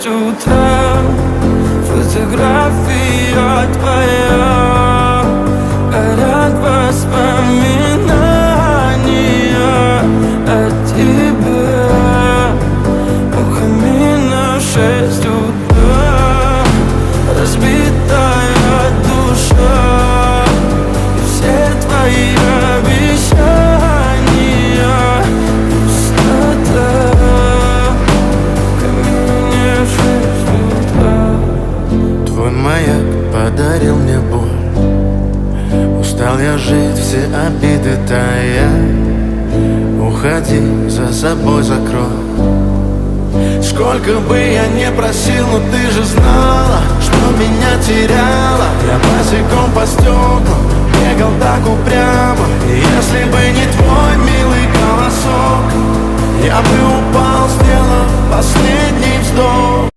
6 утра. Фотография твоя, горят воспоминания о тебе. У камина в 6 утра, разбитая душа, и все твои обещания пустота. В камине в 6 утра. Твой маяк подарил мне боль. Устал я жить, все обиды тая. Уходи, за собой закрой. Сколько бы я не просил, но ты же знала, что меня теряла. Я босиком по стеклам бегал так упрямо. И если бы не твой милый голосок, я бы упал, сделав последний вздох.